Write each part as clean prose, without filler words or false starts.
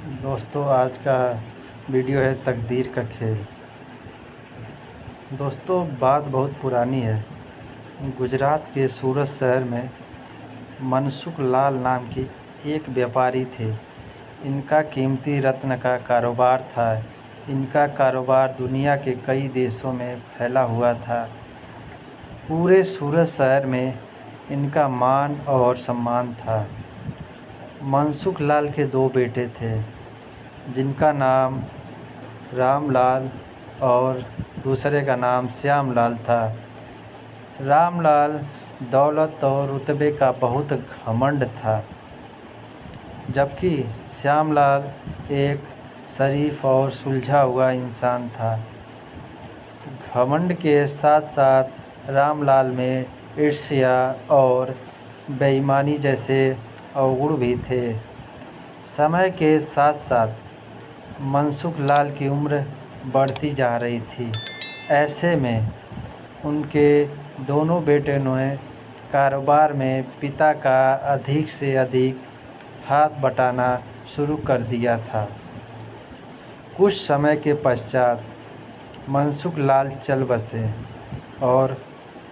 दोस्तों, आज का वीडियो है तकदीर का खेल। दोस्तों, बात बहुत पुरानी है। गुजरात के सूरत शहर में मनसुख लाल नाम के एक व्यापारी थे। इनका कीमती रत्न का कारोबार था। इनका कारोबार दुनिया के कई देशों में फैला हुआ था। पूरे सूरत शहर में इनका मान और सम्मान था। मनसुख लाल के दो बेटे थे, जिनका नाम रामलाल और दूसरे का नाम श्यामलाल था। रामलाल दौलत और रुतबे का बहुत घमंड था, जबकि श्यामलाल एक शरीफ और सुलझा हुआ इंसान था। घमंड के साथ साथ रामलाल में ईर्ष्या और बेईमानी जैसे अवगुण भी थे। समय के साथ साथ मनसुख लाल की उम्र बढ़ती जा रही थी। ऐसे में उनके दोनों बेटों ने कारोबार में पिता का अधिक से अधिक हाथ बटाना शुरू कर दिया था। कुछ समय के पश्चात मनसुख लाल चल बसे और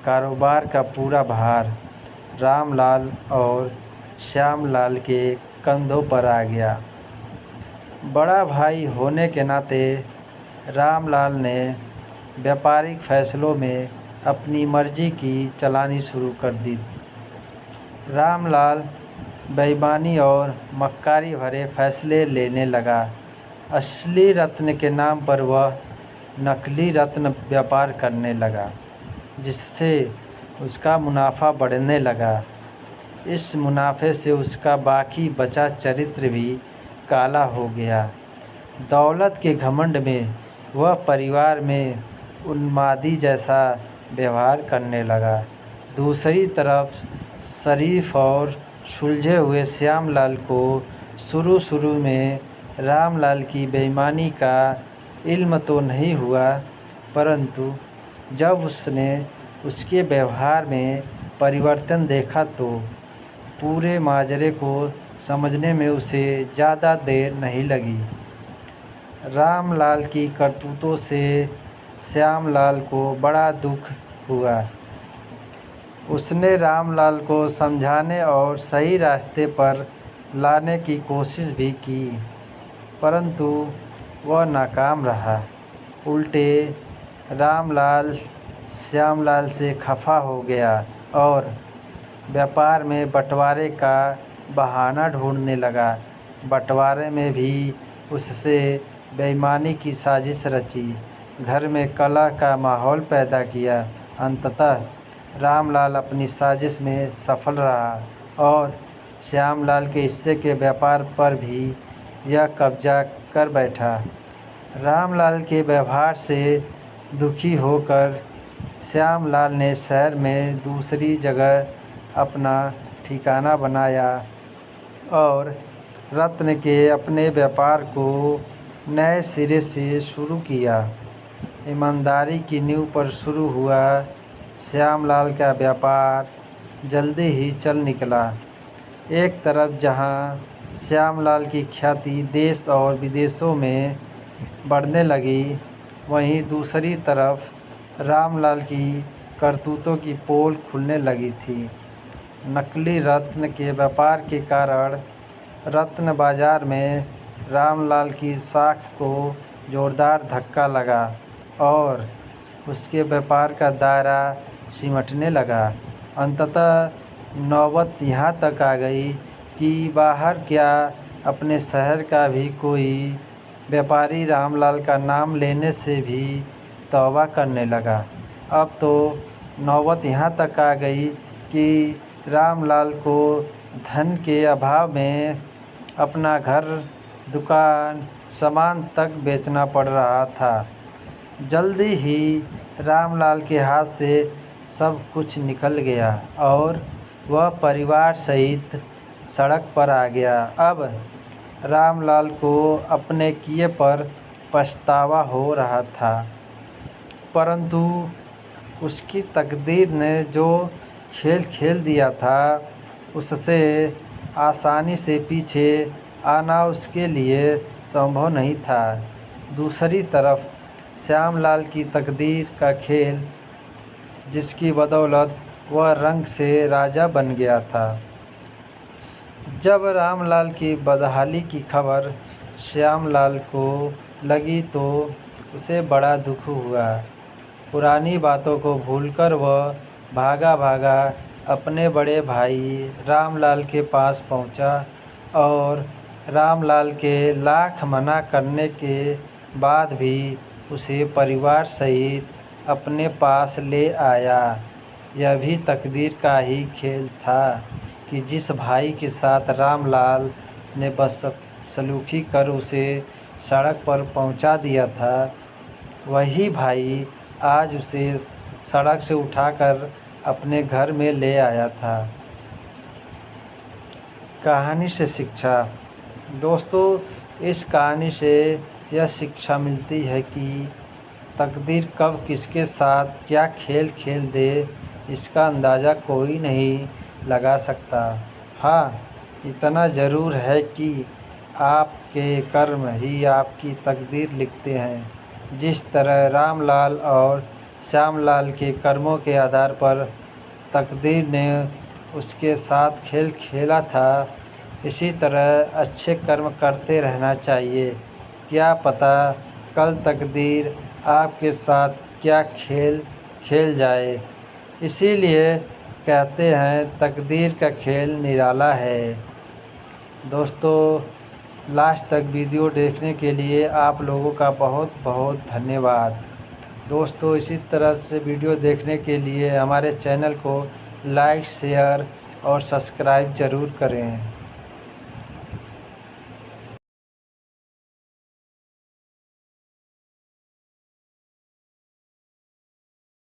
कारोबार का पूरा भार रामलाल और श्यामलाल के कंधों पर आ गया। बड़ा भाई होने के नाते रामलाल ने व्यापारिक फैसलों में अपनी मर्जी की चलानी शुरू कर दी। रामलाल बेईमानी और मक्कारी भरे फैसले लेने लगा। असली रत्न के नाम पर वह नकली रत्न व्यापार करने लगा, जिससे उसका मुनाफा बढ़ने लगा। इस मुनाफे से उसका बाकी बचा चरित्र भी काला हो गया। दौलत के घमंड में वह परिवार में उन्मादी जैसा व्यवहार करने लगा। दूसरी तरफ शरीफ और सुलझे हुए श्यामलाल को शुरू में रामलाल की बेईमानी का इल्म तो नहीं हुआ, परंतु जब उसने उसके व्यवहार में परिवर्तन देखा तो पूरे माजरे को समझने में उसे ज़्यादा देर नहीं लगी। रामलाल की करतूतों से श्यामलाल को बड़ा दुख हुआ। उसने रामलाल को समझाने और सही रास्ते पर लाने की कोशिश भी की, परंतु वह नाकाम रहा। उल्टे रामलाल श्यामलाल से खफा हो गया और व्यापार में बंटवारे का बहाना ढूंढने लगा। बंटवारे में भी उससे बेईमानी की साजिश रची, घर में कलह का माहौल पैदा किया। अंततः रामलाल अपनी साजिश में सफल रहा और श्यामलाल के हिस्से के व्यापार पर भी यह कब्जा कर बैठा। रामलाल के व्यवहार से दुखी होकर श्यामलाल ने शहर में दूसरी जगह अपना ठिकाना बनाया और रत्न के अपने व्यापार को नए सिरे से शुरू किया। ईमानदारी की नींव पर शुरू हुआ श्यामलाल का व्यापार जल्दी ही चल निकला। एक तरफ जहां श्यामलाल की ख्याति देश और विदेशों में बढ़ने लगी, वहीं दूसरी तरफ रामलाल की करतूतों की पोल खुलने लगी थी। नकली रत्न के व्यापार के कारण रत्न बाजार में रामलाल की साख को जोरदार धक्का लगा और उसके व्यापार का दायरा सिमटने लगा। अंततः नौबत यहाँ तक आ गई कि बाहर क्या अपने शहर का भी कोई व्यापारी रामलाल का नाम लेने से भी तौबा करने लगा। अब तो नौबत यहाँ तक आ गई कि रामलाल को धन के अभाव में अपना घर, दुकान, सामान तक बेचना पड़ रहा था। जल्दी ही रामलाल के हाथ से सब कुछ निकल गया और वह परिवार सहित सड़क पर आ गया। अब रामलाल को अपने किए पर पछतावा हो रहा था, परंतु उसकी तकदीर ने जो खेल खेल दिया था, उससे आसानी से पीछे आना उसके लिए संभव नहीं था। दूसरी तरफ श्यामलाल की तकदीर का खेल, जिसकी बदौलत वह रंग से राजा बन गया था। जब रामलाल की बदहाली की खबर श्यामलाल को लगी तो उसे बड़ा दुख हुआ। पुरानी बातों को भूलकर वह भागा भागा अपने बड़े भाई रामलाल के पास पहुंचा और रामलाल के लाख मना करने के बाद भी उसे परिवार सहित अपने पास ले आया। यह भी तकदीर का ही खेल था कि जिस भाई के साथ रामलाल ने बदसलूकी कर उसे सड़क पर पहुंचा दिया था, वही भाई आज उसे सड़क से उठाकर अपने घर में ले आया था। कहानी से शिक्षा। दोस्तों, इस कहानी से यह शिक्षा मिलती है कि तकदीर कब किसके साथ क्या खेल खेल दे, इसका अंदाज़ा कोई नहीं लगा सकता। हाँ, इतना ज़रूर है कि आपके कर्म ही आपकी तकदीर लिखते हैं। जिस तरह रामलाल और श्यामलाल के कर्मों के आधार पर तकदीर ने उसके साथ खेल खेला था, इसी तरह अच्छे कर्म करते रहना चाहिए। क्या पता कल तकदीर आपके साथ क्या खेल खेल जाए। इसीलिए कहते हैं तकदीर का खेल निराला है। दोस्तों, लास्ट तक वीडियो देखने के लिए आप लोगों का बहुत बहुत धन्यवाद। दोस्तों, इसी तरह से वीडियो देखने के लिए हमारे चैनल को लाइक, शेयर और सब्सक्राइब ज़रूर करें।